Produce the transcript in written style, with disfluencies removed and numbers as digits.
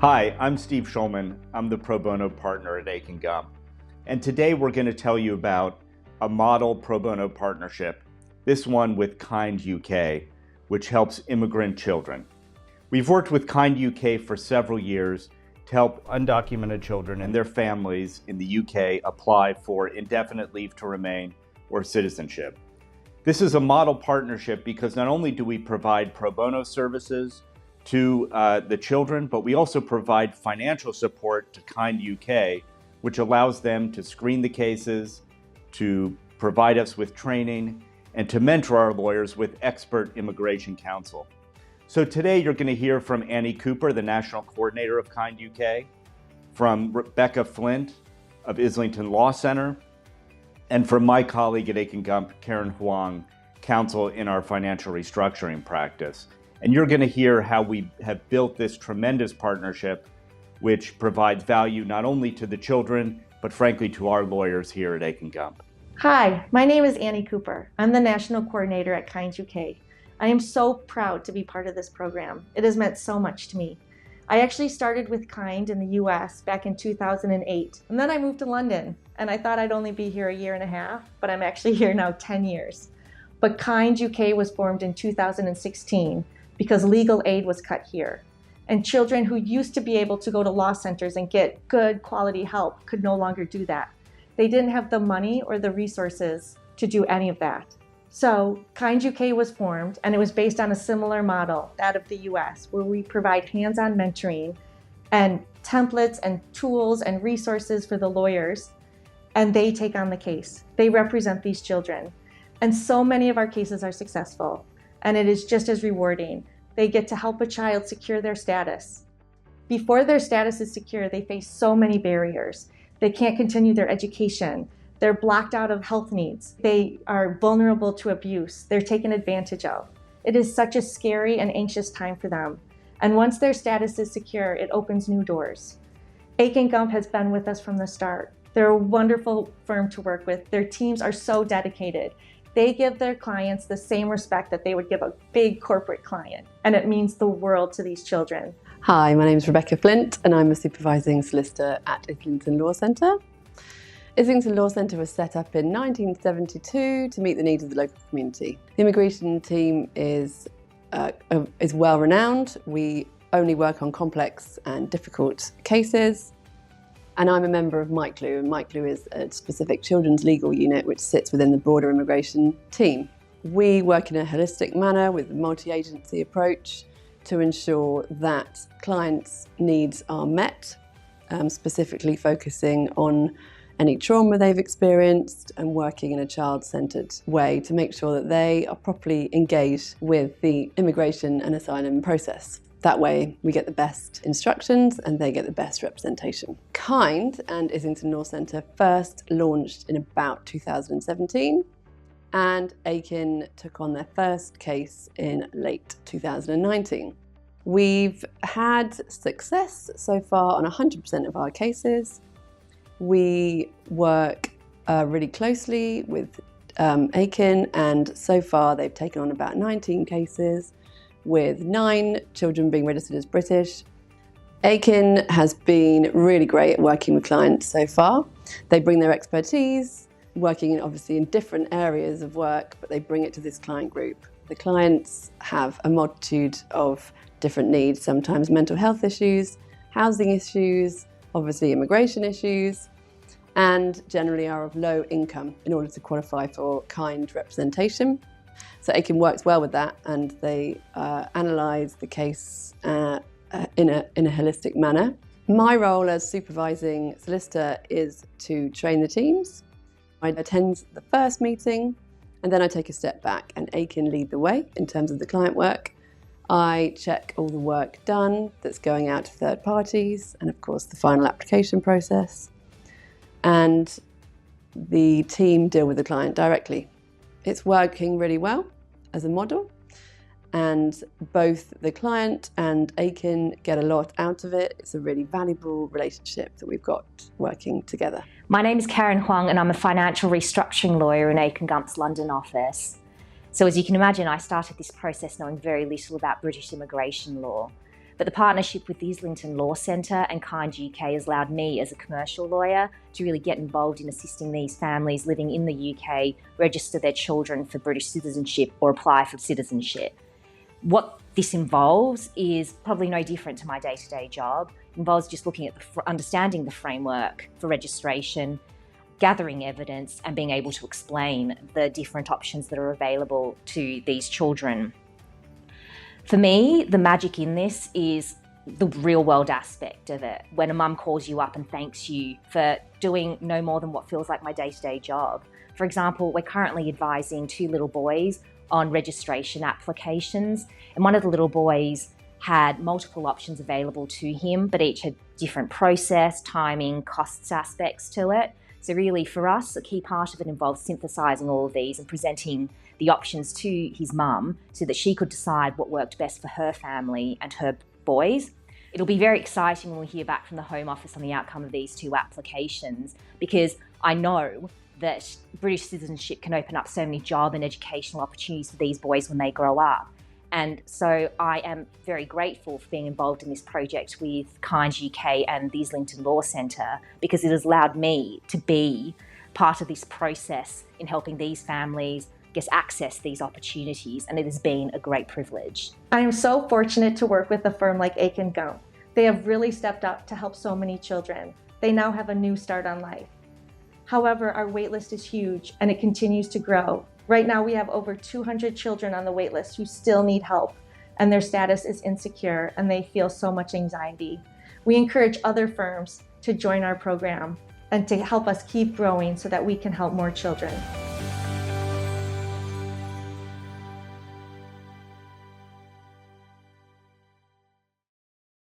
Hi, I'm Steve Schulman. I'm the pro bono partner at Aiken Gump. And today we're going to tell you about a model pro bono partnership, this one with Kind UK, which helps immigrant children. We've worked with Kind UK for several years to help undocumented children and their families in the UK apply for indefinite leave to remain or citizenship. This is a model partnership because not only do we provide pro bono services to the children, but we also provide financial support to Kind UK, which allows them to screen the cases, to provide us with training, and to mentor our lawyers with expert immigration counsel. So today you're going to hear from Annie Cooper, the National Coordinator of Kind UK, from Rebecca Flint of Islington Law Center, and from my colleague at Aiken Gump, Karen Huang, counsel in our financial restructuring practice. And you're going to hear how we have built this tremendous partnership, which provides value not only to the children, but frankly to our lawyers here at Aiken Gump. Hi, my name is Annie Cooper. I'm the National Coordinator at Kind UK. I am so proud to be part of this program. It has meant so much to me. I actually started with Kind in the US back in 2008, and then I moved to London, and I thought I'd only be here a year and a half, but I'm actually here now 10 years. But Kind UK was formed in 2016 because legal aid was cut here, and children who used to be able to go to law centers and get good quality help could no longer do that. They didn't have the money or the resources to do any of that. So Kind UK was formed, and it was based on a similar model, that of the US, where we provide hands-on mentoring and templates and tools and resources for the lawyers, and they take on the case. They represent these children. And so many of our cases are successful, and it is just as rewarding. They get to help a child secure their status. Before their status is secure, they face so many barriers. They can't continue their education. They're blocked out of health needs. They are vulnerable to abuse. They're taken advantage of. It is such a scary and anxious time for them. And once their status is secure, it opens new doors. Aiken Gump has been with us from the start. They're a wonderful firm to work with. Their teams are so dedicated. They give their clients the same respect that they would give a big corporate client, and it means the world to these children. Hi, my name is Rebecca Flint, and I'm a supervising solicitor at Islington Law Centre. Islington Law Centre was set up in 1972 to meet the needs of the local community. The immigration team is well renowned. We only work on complex and difficult cases. And I'm a member of MICLU, and MICLU is a specific children's legal unit which sits within the broader immigration team. We work in a holistic manner with a multi-agency approach to ensure that clients' needs are met, specifically focusing on any trauma they've experienced and working in a child-centred way to make sure that they are properly engaged with the immigration and asylum process. That way we get the best instructions and they get the best representation. Kind and Islington Law Centre first launched in about 2017, and Aiken took on their first case in late 2019. We've had success so far on 100% of our cases. We work really closely with Aiken, and so far they've taken on about 19 cases, with 9 children being registered as British. Aiken has been really great at working with clients so far. They bring their expertise, working obviously in different areas of work, but they bring it to this client group. The clients have a multitude of different needs, sometimes mental health issues, housing issues, obviously immigration issues, and generally are of low income in order to qualify for kind representation. So Aiken works well with that, and they analyse the case in a holistic manner. My role as supervising solicitor is to train the teams. I attend the first meeting, and then I take a step back, and Aiken lead the way in terms of the client work. I check all the work done that's going out to third parties, and of course the final application process. And the team deal with the client directly. It's working really well as a model, and both the client and Aiken get a lot out of it. It's a really valuable relationship that we've got working together. My name is Karen Huang, and I'm a financial restructuring lawyer in Aiken Gump's London office. So as you can imagine, I started this process knowing very little about British immigration law. But the partnership with the Islington Law Centre and Kind UK has allowed me as a commercial lawyer to really get involved in assisting these families living in the UK register their children for British citizenship or apply for citizenship. What this involves is probably no different to my day-to-day job. It involves just looking at understanding the framework for registration, gathering evidence and being able to explain the different options that are available to these children. For me, the magic in this is the real world aspect of it. When a mum calls you up and thanks you for doing no more than what feels like my day-to-day job. For example, we're currently advising 2 little boys on registration applications, and one of the little boys had multiple options available to him, but each had different process, timing, costs aspects to it. So really for us, a key part of it involves synthesising all of these and presenting the options to his mum so that she could decide what worked best for her family and her boys. It'll be very exciting when we hear back from the Home Office on the outcome of these 2 applications, because I know that British citizenship can open up so many job and educational opportunities for these boys when they grow up. And so I am very grateful for being involved in this project with Kind UK and the Islington Law Centre, because it has allowed me to be part of this process in helping these families access these opportunities, and it has been a great privilege. I am so fortunate to work with a firm like Akin Gump. They have really stepped up to help so many children. They now have a new start on life. However, our waitlist is huge and it continues to grow. Right now we have over 200 children on the waitlist who still need help, and their status is insecure and they feel so much anxiety. We encourage other firms to join our program and to help us keep growing so that we can help more children.